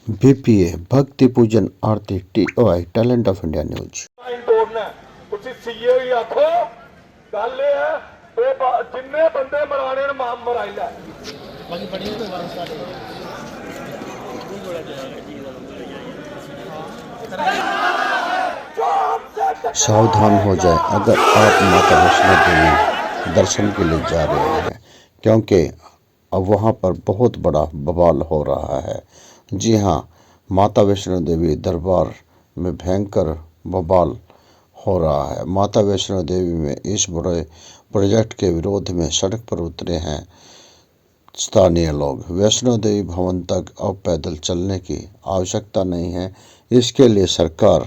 BPA भक्ति पूजन आरती TOI talent of India news. Board ने ਤੁਸੀਂ ਸੀਏ ਹੀ ਆਖੋ ਗੱਲ ਇਹ ਹੈ ਇਹ ਜਿੰਨੇ ਬੰਦੇ ਮਰਾਣੇ ਨੇ ਮਾਮ ਮਰਾਈ ਲੈ ਬਾਕੀ ਬੜੀ ਤੋਂ ਵਾਰ ਸਾਡੇ सावधान हो जाए अगर आप माता वैष्णो देवी दर्शन के लिए जा रहे हैं, क्योंकि अब वहाँ पर बहुत बड़ा बवाल हो रहा है। जी हाँ, माता वैष्णो देवी दरबार में भयंकर बवाल हो रहा है। माता वैष्णो देवी में इस बड़े प्रोजेक्ट के विरोध में सड़क पर उतरे हैं स्थानीय लोग। वैष्णो देवी भवन तक अब पैदल चलने की आवश्यकता नहीं है, इसके लिए सरकार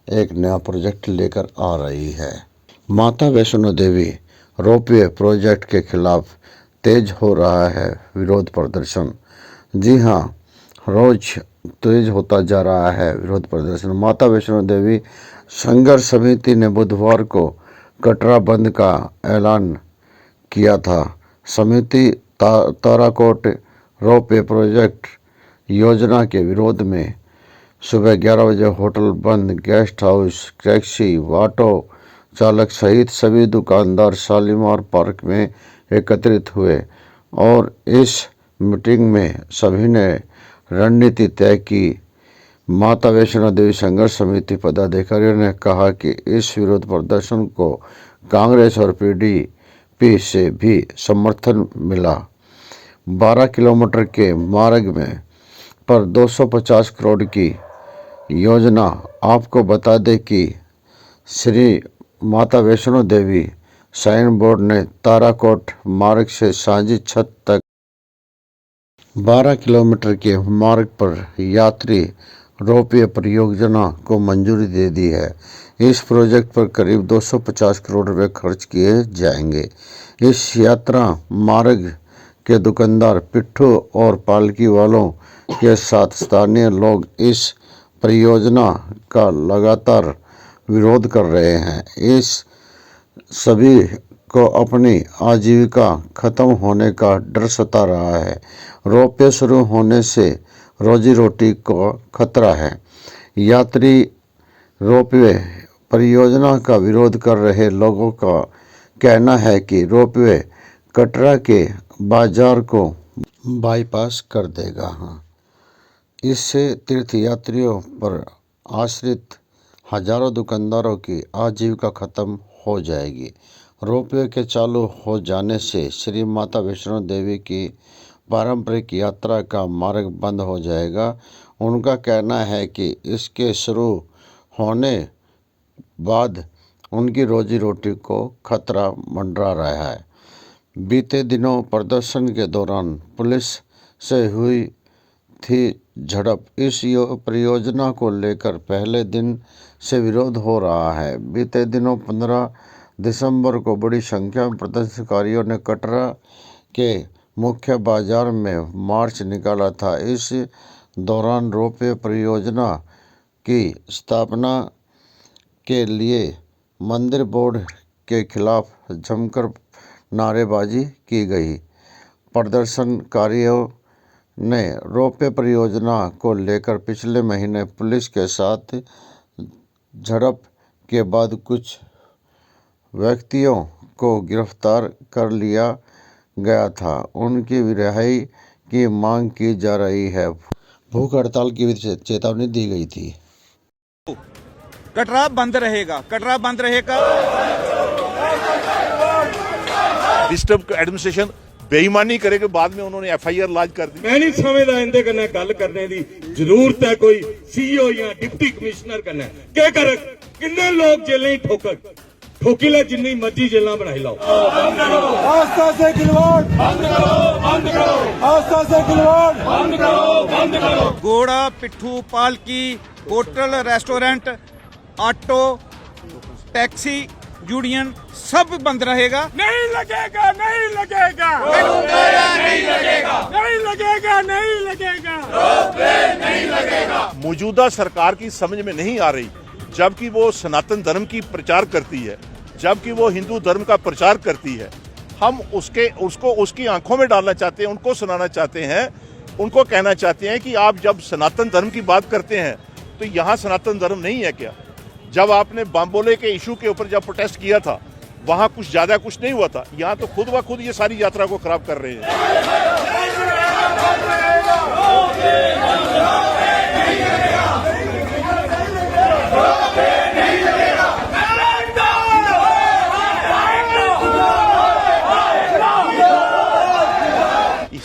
एक नया प्रोजेक्ट लेकर आ रही है। माता वैष्णो देवी रोपवे प्रोजेक्ट के खिलाफ तेज हो रहा है विरोध प्रदर्शन। जी हाँ, रोज तेज होता जा रहा है विरोध प्रदर्शन। माता वैष्णो देवी संघर्ष समिति ने बुधवार को कटरा बंद का ऐलान किया था। समिति ताराकोट रोपवे प्रोजेक्ट योजना के विरोध में सुबह 11 बजे होटल बंद, गेस्ट हाउस, टैक्सी, ऑटो चालक सहित सभी दुकानदार शालीमार पार्क में एकत्रित हुए और इस मीटिंग में सभी ने रणनीति तय की। माता वैष्णो देवी संघर्ष समिति पदाधिकारियों ने कहा कि इस विरोध प्रदर्शन को कांग्रेस और पीडीपी से भी समर्थन मिला। 12 किलोमीटर के मार्ग में पर 250 करोड़ की योजना। आपको बता दें कि श्री माता वैष्णो देवी साइन बोर्ड ने ताराकोट मार्ग से सांझी छत तक 12 किलोमीटर के मार्ग पर यात्री रोपवे परियोजना को मंजूरी दे दी है। इस प्रोजेक्ट पर करीब 250 करोड़ रुपए खर्च किए जाएंगे। इस यात्रा मार्ग के दुकानदार, पिट्ठू और पालकी वालों के साथ स्थानीय लोग इस परियोजना का लगातार विरोध कर रहे हैं। इस सभी को अपनी आजीविका खत्म होने का डर सता रहा है। रोपवे शुरू होने से रोजी रोटी को खतरा है। यात्री रोपवे परियोजना का विरोध कर रहे लोगों का कहना है कि रोपवे कटरा के बाजार को बाईपास कर देगा। इससे तीर्थयात्रियों पर आश्रित हजारों दुकानदारों की आजीविका खत्म हो जाएगी। रोपवे के चालू हो जाने से श्री माता वैष्णो देवी की पारंपरिक यात्रा का मार्ग बंद हो जाएगा। उनका कहना है कि इसके शुरू होने बाद उनकी रोजी रोटी को खतरा मंडरा रहा है। बीते दिनों प्रदर्शन के दौरान पुलिस से हुई थी झड़प। इस परियोजना को लेकर पहले दिन से विरोध हो रहा है। बीते दिनों 15 दिसंबर को बड़ी संख्या में प्रदर्शनकारियों ने कटरा के मुख्य बाजार में मार्च निकाला था। इस दौरान रोपवे परियोजना की स्थापना के लिए मंदिर बोर्ड के खिलाफ जमकर नारेबाजी की गई। प्रदर्शनकारियों ने रोपवे परियोजना को लेकर पिछले महीने पुलिस के साथ झड़प के बाद कुछ व्यक्तियों को गिरफ्तार कर लिया गया था। उनकी रिहाई की मांग की जा रही है। भूख हड़ताल की भी चेतावनी दी गई थी। कटरा बंद रहेगा, कटरा बंद रहेगा। डिस्ट्रिक्ट एडमिनिस्ट्रेशन बेईमानी करे के बाद में उन्होंने एफआईआर लॉन्च कर दी। मैं नहीं समझदा इंदे कन्नै गल करने दी जरूरत है। कोई सीईओ या डिप्टी कमिश्नर कन्नै क्या कर किन्ने लोग जेलें ठोकी ले, जिन्नी मर्जी जेलां बनाई लाओ। आस्था से खिलवाड़ बंद करो, बंद करो। आस्था से खिलवाड़ बंद करो, बंद करो। घोड़ा, पिट्ठू, पालकी, hotel, restaurant, auto, taxi, union सब बंद रहेगा। नहीं लगेगा, नहीं लगेगा, नहीं लगेगा, नहीं लगेगा, नहीं लगेगा, नहीं लगेगा। मौजूदा सरकार की समझ में नहीं आ रही, जबकि वो सनातन धर्म की प्रचार करती है, जबकि वो हिंदू धर्म का प्रचार करती है। हम उसको उसकी आंखों में डालना चाहते हैं, उनको सुनाना चाहते हैं उनको कहना चाहते हैं कि आप जब सनातन धर्म की बात करते हैं तो यहाँ सनातन धर्म नहीं है क्या? जब आपने बाम्बोले के इशू के ऊपर जब प्रोटेस्ट किया था वहाँ कुछ ज़्यादा कुछ नहीं हुआ था, यहाँ तो खुद व खुद ये सारी यात्रा को खराब कर रहे हैं।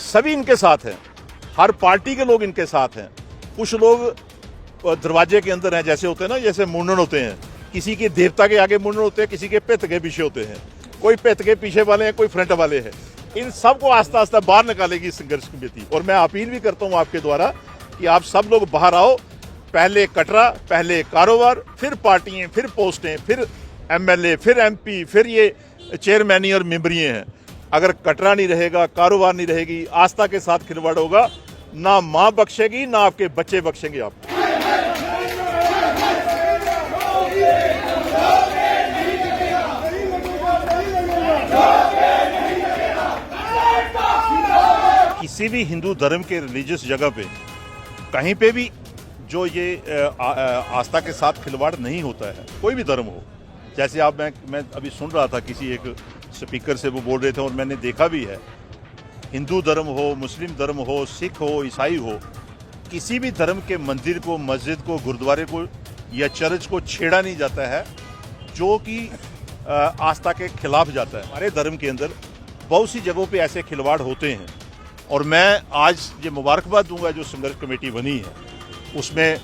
सभी इनके साथ हैं, हर पार्टी के लोग इनके साथ हैं। कुछ लोग दरवाजे के अंदर हैं, जैसे होते हैं ना, जैसे मुंडन होते हैं, किसी के देवता के आगे मुंडन होते हैं, किसी के पित्त के पीछे होते हैं, कोई पित्त के पीछे वाले हैं, कोई फ्रंट वाले हैं। इन सबको आस्ता आस्ता बाहर निकालेगी संघर्ष समिति। और मैं अपील भी करता हूं आपके द्वारा कि आप सब लोग बाहर आओ। पहले कटरा, पहले कारोबार, फिर पार्टियां, फिर पोस्टें, फिर एमएलए, फिर एमपी, फिर ये चेयरमैनी और मेंबरियां हैं। अगर कटरा नहीं रहेगा, कारोबार नहीं रहेगी, आस्था के साथ खिलवाड़ होगा, ना मां बख्शेगी ना आपके बच्चे बख्शेंगे आपको। किसी भी हिंदू धर्म के रिलीजियस जगह पे कहीं पे भी जो ये आस्था के साथ खिलवाड़ नहीं होता है, कोई भी धर्म हो। जैसे आप मैं अभी सुन रहा था किसी एक स्पीकर से, वो बोल रहे थे और मैंने देखा भी है, हिंदू धर्म हो, मुस्लिम धर्म हो, सिख हो, ईसाई हो, किसी भी धर्म के मंदिर को, मस्जिद को, गुरुद्वारे को या चर्च को छेड़ा नहीं जाता है जो कि आस्था के खिलाफ जाता है। हमारे धर्म के अंदर बहुत सी जगहों पे ऐसे खिलवाड़ होते हैं और मैं आज ये मुबारकबाद दूंगा जो संघर्ष कमेटी बनी है, उसमें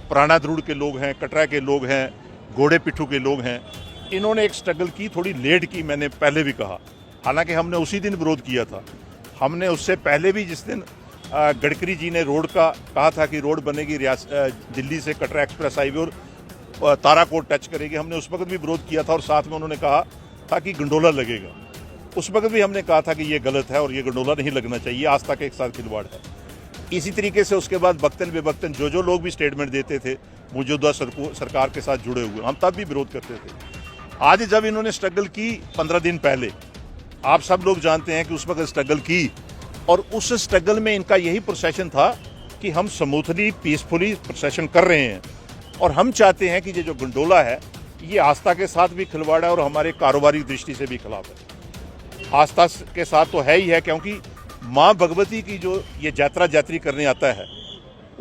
पुराना द्रुड़ के लोग हैं, कटरा के लोग हैं, घोड़े पिट्ठू के लोग हैं। इन्होंने एक स्ट्रगल की, थोड़ी लेट की, मैंने पहले भी कहा, हालांकि हमने उसी दिन विरोध किया था। हमने उससे पहले भी, जिस दिन गडकरी जी ने रोड का कहा था कि रोड बनेगी दिल्ली से कटरा एक्सप्रेस हाईवे और ताराकोट टच करेगी, हमने उस वक्त भी विरोध किया था और साथ में उन्होंने कहा था कि गंडोला लगेगा। उस वक्त भी हमने कहा था कि ये गलत है और ये गंडोला नहीं लगना चाहिए, आस्था के एक साथ खिलवाड़ है। इसी तरीके से उसके बाद बख्तन बेबख्तन जो लोग भी स्टेटमेंट देते थे मौजूदा सरकार के साथ जुड़े हुए, हम तब भी विरोध करते थे। आज जब इन्होंने स्ट्रगल की 15 दिन पहले, आप सब लोग जानते हैं कि उस वक्त स्ट्रगल की और उस स्ट्रगल में इनका यही प्रोसेशन था कि हम स्मूथली, पीसफुली प्रोसेशन कर रहे हैं और हम चाहते हैं कि ये जो गंडोला है ये आस्था के साथ भी खिलवाड़ है और हमारे कारोबारी दृष्टि से भी खिलाफ है। आस्था के साथ तो है ही है, क्योंकि माँ भगवती की जो ये यात्री करने आता है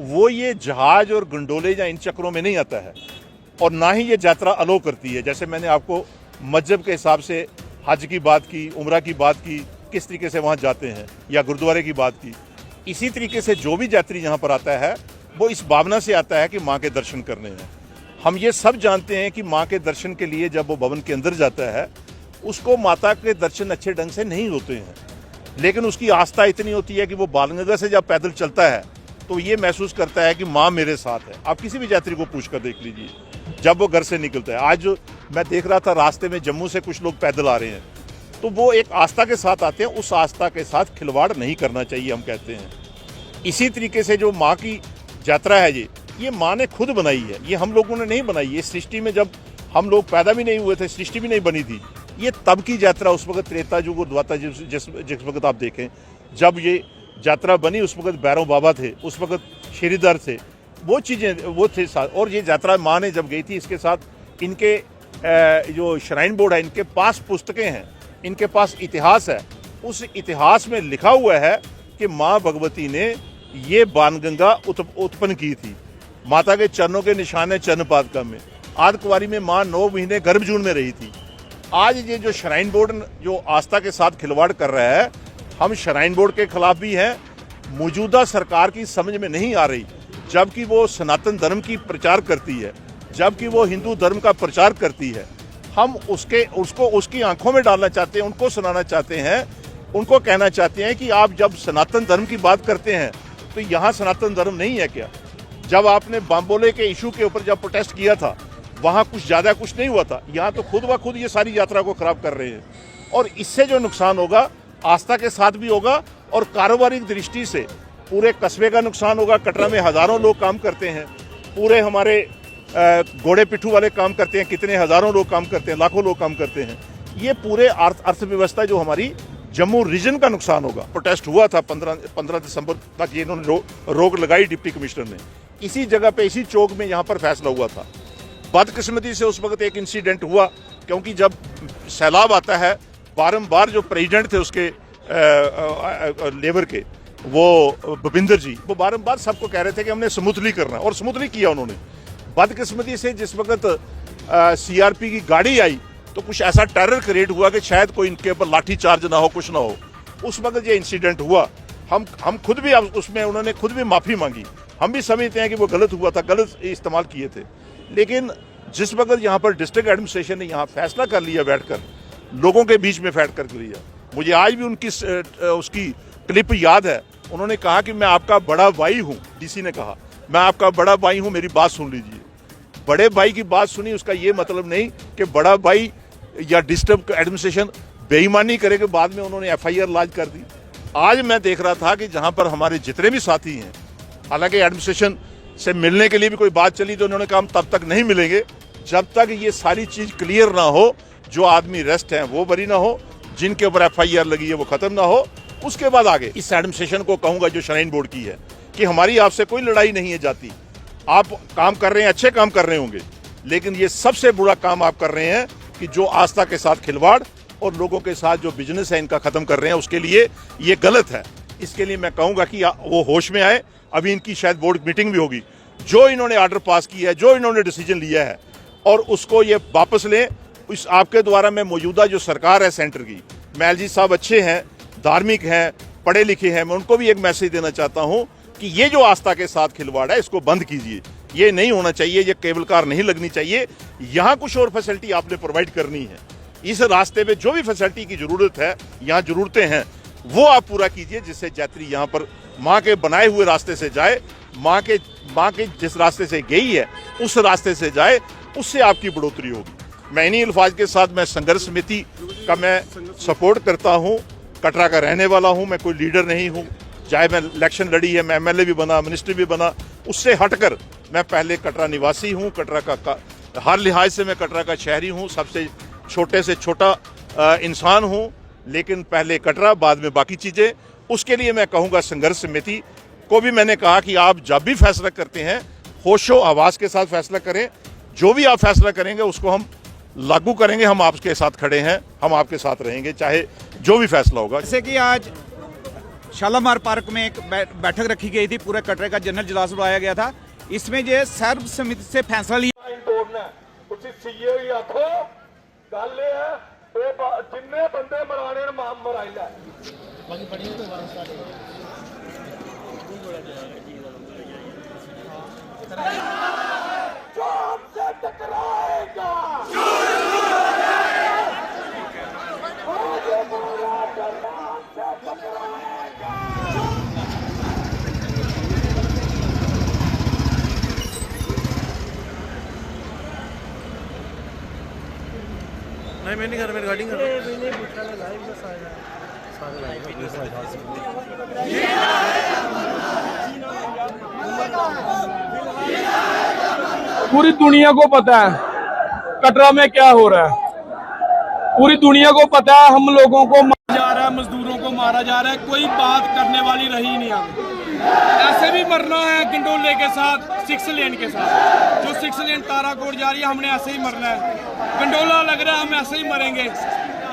वो ये जहाज और गंडोले या इन चक्रों में नहीं आता है और ना ही ये यात्रा अलो करती है। जैसे मैंने आपको मजहब के हिसाब से हज की बात की, उम्रा की बात की, किस तरीके से वहाँ जाते हैं, या गुरुद्वारे की बात की, इसी तरीके से जो भी यात्री यहाँ पर आता है वो इस भावना से आता है कि माँ के दर्शन करने हैं। हम ये सब जानते हैं कि माँ के दर्शन के लिए जब वो भवन के अंदर जाता है उसको माता के दर्शन अच्छे ढंग से नहीं होते हैं, लेकिन उसकी आस्था इतनी होती है कि वो बालगंगा से जब पैदल चलता है तो ये महसूस करता है कि माँ मेरे साथ है। आप किसी भी यात्री को पूछ कर देख लीजिए जब वो घर से निकलता है। आज मैं देख रहा था रास्ते में जम्मू से कुछ लोग पैदल आ रहे हैं, तो वो एक आस्था के साथ आते हैं, उस आस्था के साथ खिलवाड़ नहीं करना चाहिए, हम कहते हैं। इसी तरीके से जो माँ की यात्रा है ये माँ ने खुद बनाई है, ये हम लोगों ने नहीं बनाई। ये सृष्टि में जब हम लोग पैदा भी नहीं हुए थे, सृष्टि भी नहीं बनी थी, ये तब की यात्रा, उस वक्त त्रेता युग और द्वापर जिस वक्त आप देखें जब ये यात्रा बनी उस वक्त भैरव बाबा थे, उस वक्त श्रीधर थे, वो चीज़ें वो थे साथ। और ये यात्रा माँ ने जब गई थी, इसके साथ इनके जो श्राइन बोर्ड है, इनके पास पुस्तकें हैं, इनके पास इतिहास है। उस इतिहास में लिखा हुआ है कि माँ भगवती ने ये बाणगंगा उत्पन्न की थी। माता के चरणों के निशान है चरण पादुका में। आर्धकुंवारी में माँ 9 महीने गर्भजून में रही थी। आज ये जो श्राइन बोर्ड जो आस्था के साथ खिलवाड़ कर रहा है, हम श्राइन बोर्ड के खिलाफ भी हैं। मौजूदा सरकार की समझ में नहीं आ रही, जबकि वो सनातन धर्म की प्रचार करती है, जबकि वो हिंदू धर्म का प्रचार करती है। हम उसको उसकी आंखों में डालना चाहते हैं, उनको सुनाना चाहते हैं, उनको कहना चाहते हैं कि आप जब सनातन धर्म की बात करते हैं तो यहाँ सनातन धर्म नहीं है क्या? जब आपने बाम्बोले के इशू के ऊपर जब प्रोटेस्ट किया था वहाँ कुछ ज़्यादा कुछ नहीं हुआ था, यहाँ तो खुद ब खुद ये सारी यात्रा को खराब कर रहे हैं। और इससे जो नुकसान होगा आस्था के साथ भी होगा और कारोबारी दृष्टि से पूरे कस्बे का नुकसान होगा। कटरा में हज़ारों लोग काम करते हैं, पूरे हमारे घोड़े पिट्ठू वाले काम करते हैं, कितने हज़ारों लोग काम करते हैं, लाखों लोग काम करते हैं। ये पूरे अर्थव्यवस्था जो हमारी जम्मू रीजन का नुकसान होगा। प्रोटेस्ट हुआ था 15 दिसंबर तक, ये इन्होंने रोक लगाई डिप्टी कमिश्नर ने। इसी जगह पे, इसी चौक में यहाँ पर फैसला हुआ था। बदकिस्मती से उस वक्त एक इंसिडेंट हुआ, क्योंकि जब सैलाब आता है बारंबार जो प्रेसिडेंट थे उसके लेबर के, वो भूपिंदर जी, वो बारंबार सबको कह रहे थे कि हमने स्मूथली करना, और स्मूथली किया उन्होंने। बदकिस्मती से जिस वक्त सीआरपी की गाड़ी आई तो कुछ ऐसा टेरर क्रिएट हुआ कि शायद कोई इनके ऊपर लाठी चार्ज ना हो, कुछ ना हो। उस वक्त ये इंसिडेंट हुआ। हम खुद भी उसमें, उन्होंने खुद भी माफ़ी मांगी। हम भी समझते हैं कि वो गलत हुआ था, गलत इस्तेमाल किए थे। लेकिन जिस वक्त यहाँ पर डिस्ट्रिक्ट एडमिनिस्ट्रेशन ने यहाँ फैसला कर लिया, बैठकर लोगों के बीच में बैठ कर लिया, मुझे आज भी उनकी उसकी क्लिप याद है। उन्होंने कहा कि मैं आपका बड़ा भाई हूँ, डीसी ने कहा मैं आपका बड़ा भाई हूँ, मेरी बात सुन लीजिए। बड़े भाई की बात सुनी, उसका ये मतलब नहीं कि बड़ा भाई या डिस्ट्रिक्ट एडमिनिस्ट्रेशन बेईमानी करे के बाद में उन्होंने एफआईआर लॉन्च कर दी। आज मैं देख रहा था कि जहाँ पर हमारे जितने भी साथी हैं, हालांकि एडमिनिस्ट्रेशन से मिलने के लिए भी कोई बात चली तो उन्होंने कहा हम तब तक नहीं मिलेंगे जब तक ये सारी चीज़ क्लियर ना हो, जो आदमी रेस्ट हैं वो बरी ना हो, जिनके ऊपर एफआईआर लगी है वो खत्म ना हो, उसके बाद आगे। इस एडमिनिस्ट्रेशन को कहूँगा जो श्राइन बोर्ड की है कि हमारी आपसे कोई लड़ाई नहीं है जाती। आप काम कर रहे हैं, अच्छे काम कर रहे होंगे, लेकिन ये सबसे बुरा काम आप कर रहे हैं कि जो आस्था के साथ खिलवाड़ और लोगों के साथ जो बिजनेस है इनका खत्म कर रहे हैं, उसके लिए ये गलत है। इसके लिए मैं कहूँगा कि वो होश में आए। अभी इनकी शायद बोर्ड मीटिंग भी होगी। जो इन्होंने ऑर्डर पास किया है, जो इन्होंने डिसीजन लिया है, और उसको ये वापस लें। इस आपके द्वारा मैं मौजूदा जो सरकार है सेंटर की, मैलजी साहब अच्छे हैं, धार्मिक हैं, पढ़े लिखे हैं, मैं उनको भी एक मैसेज देना चाहता हूँ कि ये जो आस्था के साथ खिलवाड़ है इसको बंद कीजिए। ये नहीं होना चाहिए, ये केबल कार नहीं लगनी चाहिए। यहाँ कुछ और फैसिलिटी आपने प्रोवाइड करनी है। इस रास्ते पे जो भी फैसिलिटी की जरूरत है, यहाँ जरूरतें हैं, वो आप पूरा कीजिए, जिससे यात्री यहाँ पर माँ के बनाए हुए रास्ते से जाए, माँ के जिस रास्ते से गई है उस रास्ते से जाए, उससे आपकी बढ़ोतरी होगी। मैं इन्हीं अल्फाज के साथ मैं संघर्ष समिति का मैं सपोर्ट करता हूँ। कटरा का रहने वाला हूँ, मैं कोई लीडर नहीं हूँ। चाहे मैं इलेक्शन लड़ी है, मैं एमएलए भी बना, मिनिस्टर भी बना, उससे हटकर मैं पहले कटरा निवासी हूँ। कटरा का हर लिहाज से मैं कटरा का शहरी हूँ, सबसे छोटे से छोटा इंसान हूँ, लेकिन पहले कटरा, बाद में बाकी चीज़ें। उसके लिए मैं कहूँगा संघर्ष समिति को भी मैंने कहा कि आप जब भी फैसला करते हैं होशो हवास के साथ फैसला करें। जो भी आप फैसला करेंगे उसको हम लागू करेंगे। हम आपके साथ खड़े हैं, हम आपके साथ रहेंगे, चाहे जो भी फैसला होगा। जैसे कि आज शालामार पार्क में एक बैठक रखी गई थी, पूरे कटरे का जनरल इजलास बुलाया गया था। इसमें जो सर्वसम्मति से फैसला लिया। गल ये है जिन्ने बंदे मराने मराई लै जो हमसे टकराएगा नहीं, मैं नहीं कर, मैं रिकॉर्डिंग कर रहा हूं। पूरी दुनिया को पता है कटरा में क्या हो रहा है। पूरी दुनिया को पता है हम लोगों को मारा जा रहा है, मजदूरों को मारा जा रहा है। कोई बात करने वाली रही नहीं। अब ऐसे भी मरना है गंडोले के साथ, 6 लेन के साथ। जो 6 लेन ताराकोट जा रही है, हमने ऐसे ही मरना है। गंडोला लग रहा है, हम ऐसे ही मरेंगे।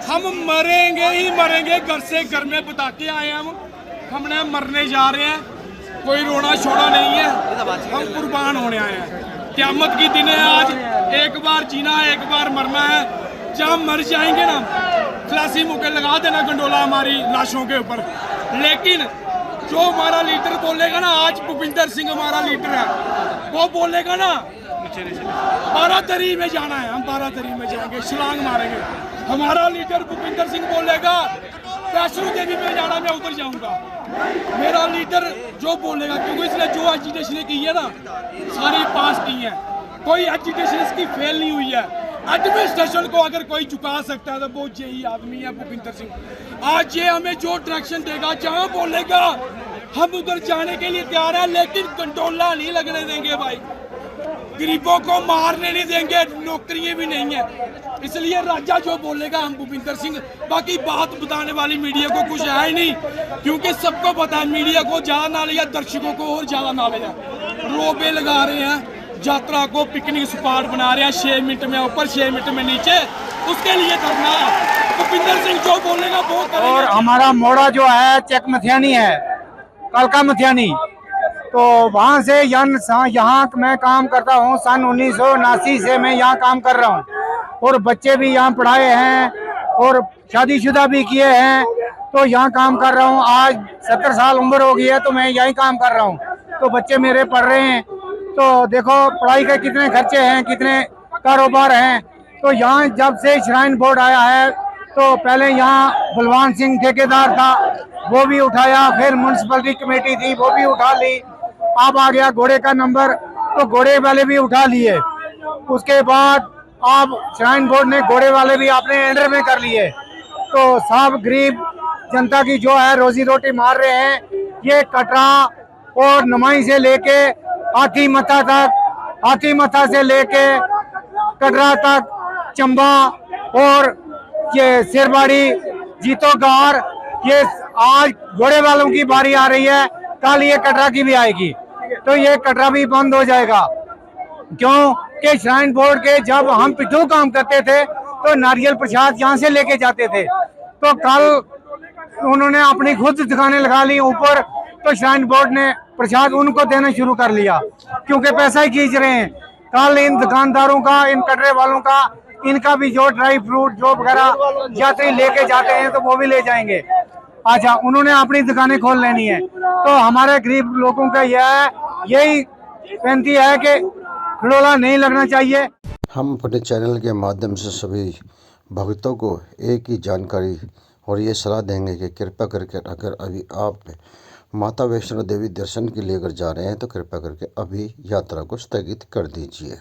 हम मरेंगे ही मरेंगे। घर से घर में बता के आए हमने मरने जा रहे हैं। कोई रोना छोड़ा नहीं है, हम कुर्बान होने आए हैं। क़यामत की दिन है आज। एक बार जीना है, एक बार मरना है। जब मर जाएंगे ना, खलासी मुके लगा देना गंडोला हमारी लाशों के ऊपर। लेकिन जो हमारा लीडर बोलेगा ना, आज भूपिंदर सिंह हमारा लीडर है, वो बोलेगा ना 12 में जाना है, हम 12 में जाएंगे, छलांग मारेंगे। हमारा लीडर भूपिंदर सिंह बोलेगा वैष्णो देवी में जाना, मैं उधर जाऊंगा। मेरा लीडर जो बोलेगा, क्योंकि इसने जो एजुटेशन की है ना सारी पास की है, कोई एजुटेशन इसकी फेल नहीं हुई है। एडमिनिस्ट्रेशन को अगर कोई झुका सकता है तो वो यही आदमी है भूपिंदर सिंह। आज ये हमें जो डायरेक्शन देगा, जहाँ बोलेगा हम उधर जाने के लिए तैयार हैं, लेकिन गंडोला नहीं लगने देंगे भाई। गरीबों को मारने नहीं देंगे, नौकरियां भी नहीं है, इसलिए राजा जो बोलेगा हम भूपिंदर सिंह। बाकी बात बताने वाली मीडिया को कुछ है ही नहीं, क्योंकि सबको पता है मीडिया को ज्यादा नॉलेज है, दर्शकों को और ज्यादा नॉलेज है। रोबे लगा रहे हैं, यात्रा को पिकनिक स्पॉट बना रहे हैं, 6 मिनट में ऊपर 6 मिनट में नीचे, उसके लिए करना है। भूपिंदर सिंह जो बोलेगा वो करेंगे। और हमारा मोड़ा जो है चेक मथियानी है, कलका मथियानी, तो वहाँ से यहाँ मैं काम करता हूँ। सन 1979 से मैं यहाँ काम कर रहा हूँ और बच्चे भी यहाँ पढ़ाए हैं और शादीशुदा भी किए हैं, तो यहाँ काम कर रहा हूँ। आज 70 साल उम्र हो गई है तो मैं यहीं काम कर रहा हूँ, तो बच्चे मेरे पढ़ रहे हैं। तो देखो पढ़ाई के कितने खर्चे हैं, कितने कारोबार हैं। तो यहाँ जब से श्राइन बोर्ड आया है, तो पहले यहाँ बलवान सिंह ठेकेदार था, वो भी उठाया, फिर म्यूनसिपलिटी कमेटी थी वो भी उठा ली, अब आ गया घोड़े का नंबर, तो घोड़े वाले भी उठा लिए। उसके बाद अब श्राइन बोर्ड ने घोड़े वाले भी अपने अंडर में कर लिए। तो सब गरीब जनता की जो है रोजी रोटी मार रहे हैं। ये कटरा और नमाई से लेके हाथी मथा तक, हाथी मथा से लेके कटरा तक, चंबा और ये सिरबाड़ी, जीतोगार, ये आज घोड़े वालों की बारी आ रही है, कल ये कटरा की भी आएगी। तो ये कटरा भी बंद हो जाएगा, क्यों कि श्राइन बोर्ड के जब हम पिट्ठू काम करते थे तो नारियल प्रसाद यहाँ से लेके जाते थे, तो कल उन्होंने अपनी खुद दुकानें लगा ली ऊपर, तो श्राइन बोर्ड ने प्रसाद उनको देना शुरू कर लिया, क्योंकि पैसा ही खींच रहे हैं। कल इन दुकानदारों का, इन कटरे वालों का, इनका भी जो ड्राई फ्रूट जो वगैरह यात्री लेके जाते हैं तो वो भी ले जाएंगे। अच्छा, उन्होंने अपनी दुकानें खोल लेनी है। तो हमारे गरीब लोगों का यही विनती है कि खिलौना नहीं लगना चाहिए। हम अपने चैनल के माध्यम से सभी भक्तों को एक ही जानकारी और ये सलाह देंगे कि कृपया करके अगर अभी आप माता वैष्णो देवी दर्शन के लिए अगर जा रहे हैं तो कृपया करके अभी यात्रा को स्थगित कर दीजिए।